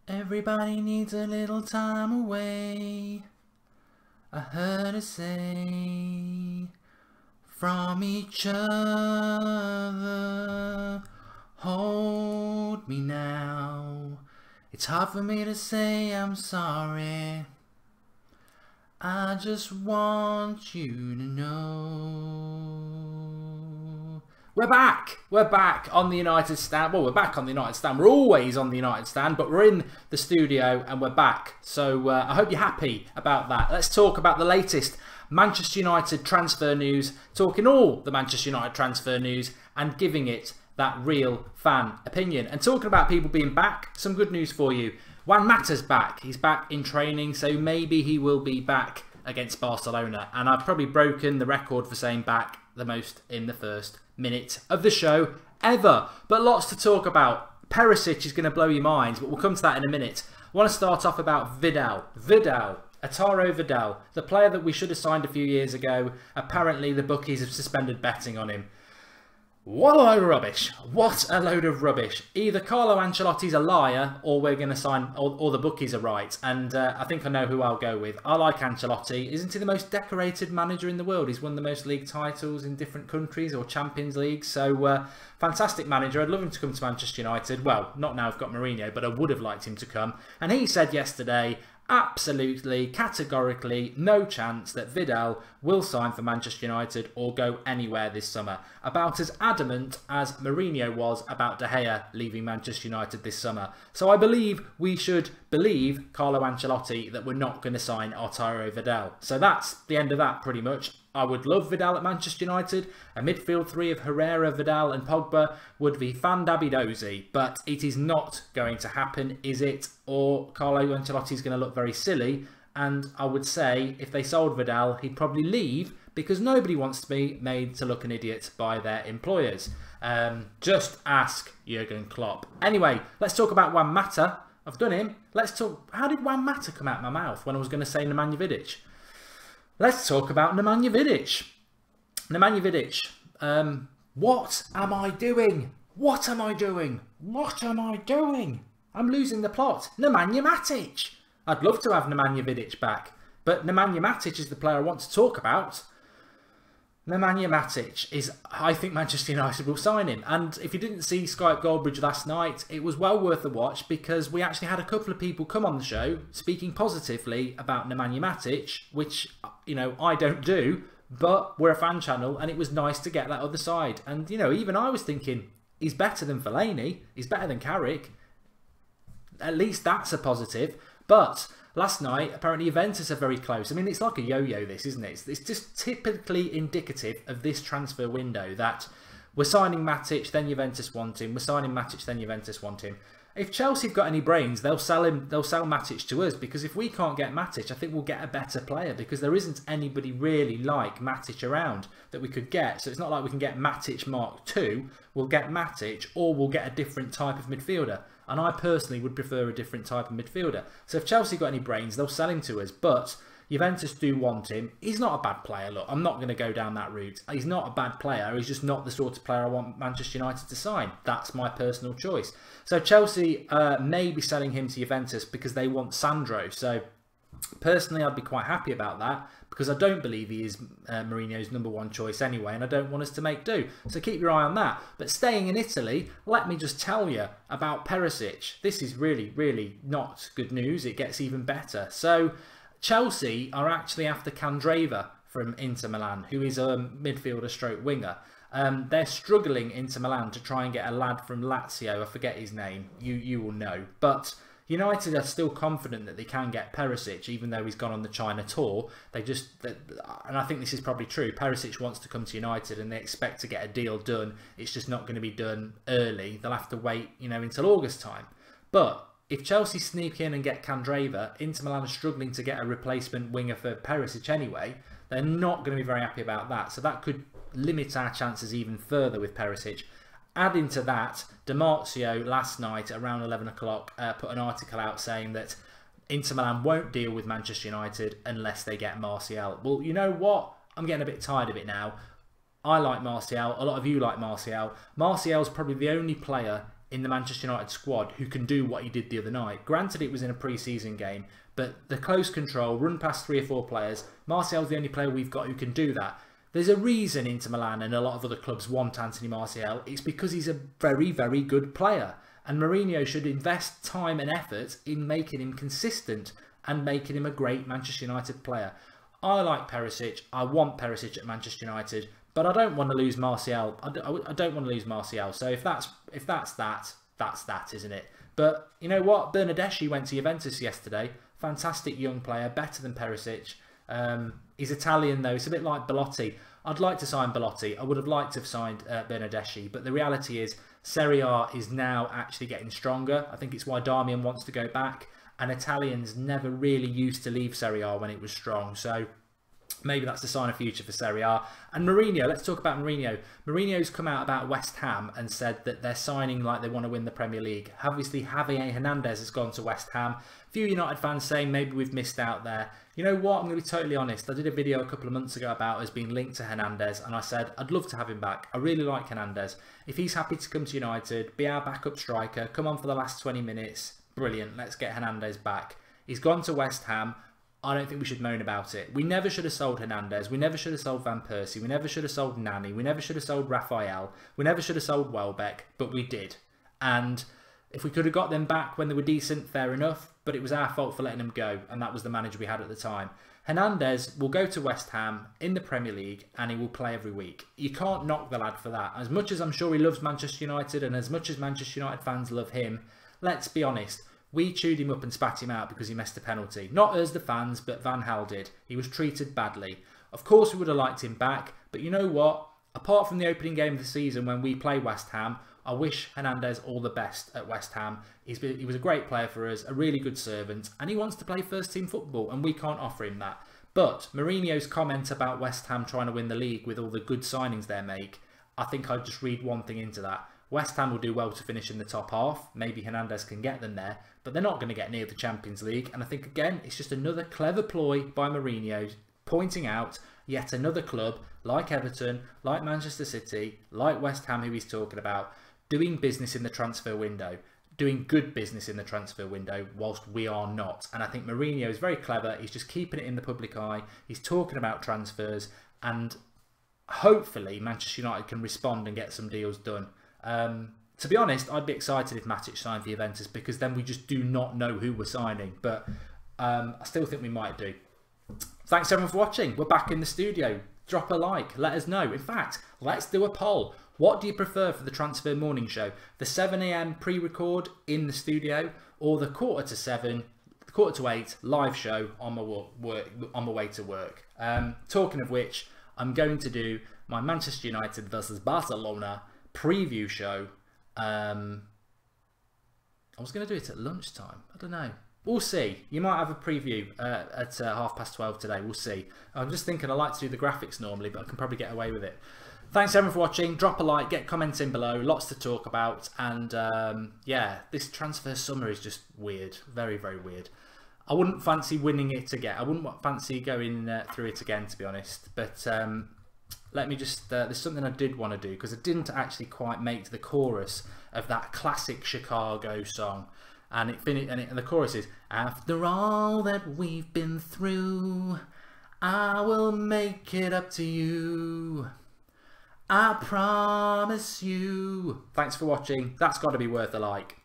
Everybody needs a little time away, I heard her say, from each other. Hold me now. It's hard for me to say I'm sorry. I just want you to know. We're back! We're back on the United stand. Well, we're back on the United stand. We're always on the United stand, but we're in the studio and we're back. So I hope you're happy about that. Let's talk about the latest Manchester United transfer news. Talking all the Manchester United transfer news and giving it that real fan opinion. And talking about people being back, some good news for you. Juan Mata's back. He's back in training, so maybe he will be back against Barcelona. And I've probably broken the record for saying back the most in the first minute of the show ever. But lots to talk about. Perisic is going to blow your minds, but we'll come to that in a minute. I want to start off about Vidal. Arturo Vidal, the player that we should have signed a few years ago. Apparently the bookies have suspended betting on him. What a load of rubbish. What a load of rubbish. Either Carlo Ancelotti's a liar or we're going to sign, or the bookies are right. And I think I know who I'll go with. I like Ancelotti. Isn't he the most decorated manager in the world? He's won the most league titles in different countries or Champions League. So fantastic manager. I'd love him to come to Manchester United. Well, not now I've got Mourinho, but I would have liked him to come. And he said yesterday, absolutely, categorically, no chance that Vidal will sign for Manchester United or go anywhere this summer. About as adamant as Mourinho was about De Gea leaving Manchester United this summer. So I believe we should believe Carlo Ancelotti that we're not going to sign Arturo Vidal. So that's the end of that pretty much. I would love Vidal at Manchester United. A midfield three of Herrera, Vidal and Pogba would be fandabidosi, but it is not going to happen, is it? Or Carlo Ancelotti is going to look very silly, and I would say if they sold Vidal, he'd probably leave because nobody wants to be made to look an idiot by their employers. Just ask Jurgen Klopp. Anyway, let's talk about Juan Mata. I've done him. Let's talk. How did Juan Mata come out of my mouth when I was going to say Nemanja Vidic? Let's talk about Nemanja Vidic. Nemanja Vidic. What am I doing? What am I doing? What am I doing? I'm losing the plot. Nemanja Matic. I'd love to have Nemanja Vidic back, but Nemanja Matic is the player I want to talk about. Nemanja Matic is, I think Manchester United will sign him. And if you didn't see Skype Goldbridge last night, it was well worth a watch because we actually had a couple of people come on the show speaking positively about Nemanja Matic, which, you know, I don't do, but we're a fan channel and it was nice to get that other side. And, you know, even I was thinking, he's better than Fellaini, he's better than Carrick. At least that's a positive. But last night, apparently Juventus are very close. I mean, it's like a yo-yo this, isn't it? It's just typically indicative of this transfer window that we're signing Matic, then Juventus want him. We're signing Matic, then Juventus want him. If Chelsea have got any brains, they'll sell him. They'll sell Matic to us because if we can't get Matic, I think we'll get a better player because there isn't anybody really like Matic around that we could get. So it's not like we can get Matic Mark II. We'll get Matic or we'll get a different type of midfielder. And I personally would prefer a different type of midfielder. So if Chelsea got any brains, they'll sell him to us. But Juventus do want him. He's not a bad player. Look, I'm not going to go down that route. He's not a bad player. He's just not the sort of player I want Manchester United to sign. That's my personal choice. So Chelsea may be selling him to Juventus because they want Sandro. So personally, I'd be quite happy about that because I don't believe he is Mourinho's #1 choice anyway, and I don't want us to make do. So keep your eye on that. But staying in Italy, let me just tell you about Perisic. This is really, really not good news. It gets even better. So Chelsea are actually after Candreva from Inter Milan, who is a midfielder stroke winger. They're struggling, Inter Milan, to try and get a lad from Lazio. I forget his name. You will know. But United are still confident that they can get Perisic, even though he's gone on the China tour. And I think this is probably true, Perisic wants to come to United and they expect to get a deal done. It's just not going to be done early. They'll have to wait, you know, until August time. But if Chelsea sneak in and get Candreva, Inter Milan are struggling to get a replacement winger for Perisic anyway. They're not going to be very happy about that. So that could limit our chances even further with Perisic. Adding to that, Di Marzio last night around 11 o'clock put an article out saying that Inter Milan won't deal with Manchester United unless they get Martial. Well, you know what? I'm getting a bit tired of it now. I like Martial. A lot of you like Martial. Martial's probably the only player in the Manchester United squad who can do what he did the other night. Granted, it was in a pre-season game, but the close control, run past 3 or 4 players, Martial's the only player we've got who can do that. There's a reason Inter Milan and a lot of other clubs want Anthony Martial. It's because he's a very, very good player. And Mourinho should invest time and effort in making him consistent and making him a great Manchester United player. I like Perisic. I want Perisic at Manchester United. But I don't want to lose Martial. I don't want to lose Martial. So if that's that, isn't it? But you know what? Bernardeschi went to Juventus yesterday. Fantastic young player, better than Perisic. He's Italian though. It's a bit like Belotti. I'd like to sign Belotti. I would have liked to have signed Bernardeschi. But the reality is Serie A is now actually getting stronger. I think it's why Darmian wants to go back. And Italians never really used to leave Serie A when it was strong. So maybe that's a sign of future for Serie A. And Mourinho, let's talk about Mourinho. Mourinho's come out about West Ham and said that they're signing like they want to win the Premier League. Obviously, Javier Hernandez has gone to West Ham. A few United fans saying maybe we've missed out there. You know what? I'm going to be totally honest. I did a video a couple of months ago about us being linked to Hernandez, and I said I'd love to have him back. I really like Hernandez. If he's happy to come to United, be our backup striker, come on for the last 20 minutes, brilliant. Let's get Hernandez back. He's gone to West Ham. I don't think we should moan about it. We never should have sold Hernandez. We never should have sold Van Persie. We never should have sold Nani. We never should have sold Raphael. We never should have sold Welbeck, but we did. And if we could have got them back when they were decent, fair enough. But it was our fault for letting them go, and that was the manager we had at the time. Hernandez will go to West Ham in the Premier League, and he will play every week. You can't knock the lad for that. As much as I'm sure he loves Manchester United, and as much as Manchester United fans love him, let's be honest. We chewed him up and spat him out because he missed a penalty. Not us, the fans, but Van Gaal did. He was treated badly. Of course, we would have liked him back, but you know what? Apart from the opening game of the season when we play West Ham, I wish Hernandez all the best at West Ham. He was a great player for us, a really good servant, and he wants to play first-team football, and we can't offer him that. But Mourinho's comment about West Ham trying to win the league with all the good signings they make, I think I'd just read one thing into that. West Ham will do well to finish in the top half. Maybe Hernandez can get them there, but they're not going to get near the Champions League. And I think, again, it's just another clever ploy by Mourinho, pointing out yet another club like Everton, like Manchester City, like West Ham, who he's talking about, doing business in the transfer window, doing good business in the transfer window, whilst we are not. And I think Mourinho is very clever. He's just keeping it in the public eye. He's talking about transfers, and hopefully Manchester United can respond and get some deals done. To be honest, I'd be excited if Matic signed for Juventus, because then we just do not know who we're signing. But I still think we might do. Thanks everyone for watching. We're back in the studio. Drop a like. Let us know. In fact, let's do a poll. What do you prefer for the Transfer Morning Show? The 7 AM pre-record in the studio, or the 6:45, 7:45 live show on my way to work? Talking of which, I'm going to do my Manchester United versus Barcelona preview show. I was going to do it at lunchtime. I don't know. We'll see. You might have a preview at 12:30 today. We'll see. I'm just thinking I like to do the graphics normally, but I can probably get away with it. Thanks everyone for watching. Drop a like, get comments in below. Lots to talk about. And yeah, this transfer summer is just weird. Very, very weird. I wouldn't fancy winning it again. I wouldn't fancy going through it again, to be honest. But let me just, there's something I did want to do, because I didn't actually quite make the chorus of that classic Chicago song. And the chorus is, after all that we've been through, I will make it up to you. I promise you. Thanks for watching. That's got to be worth a like.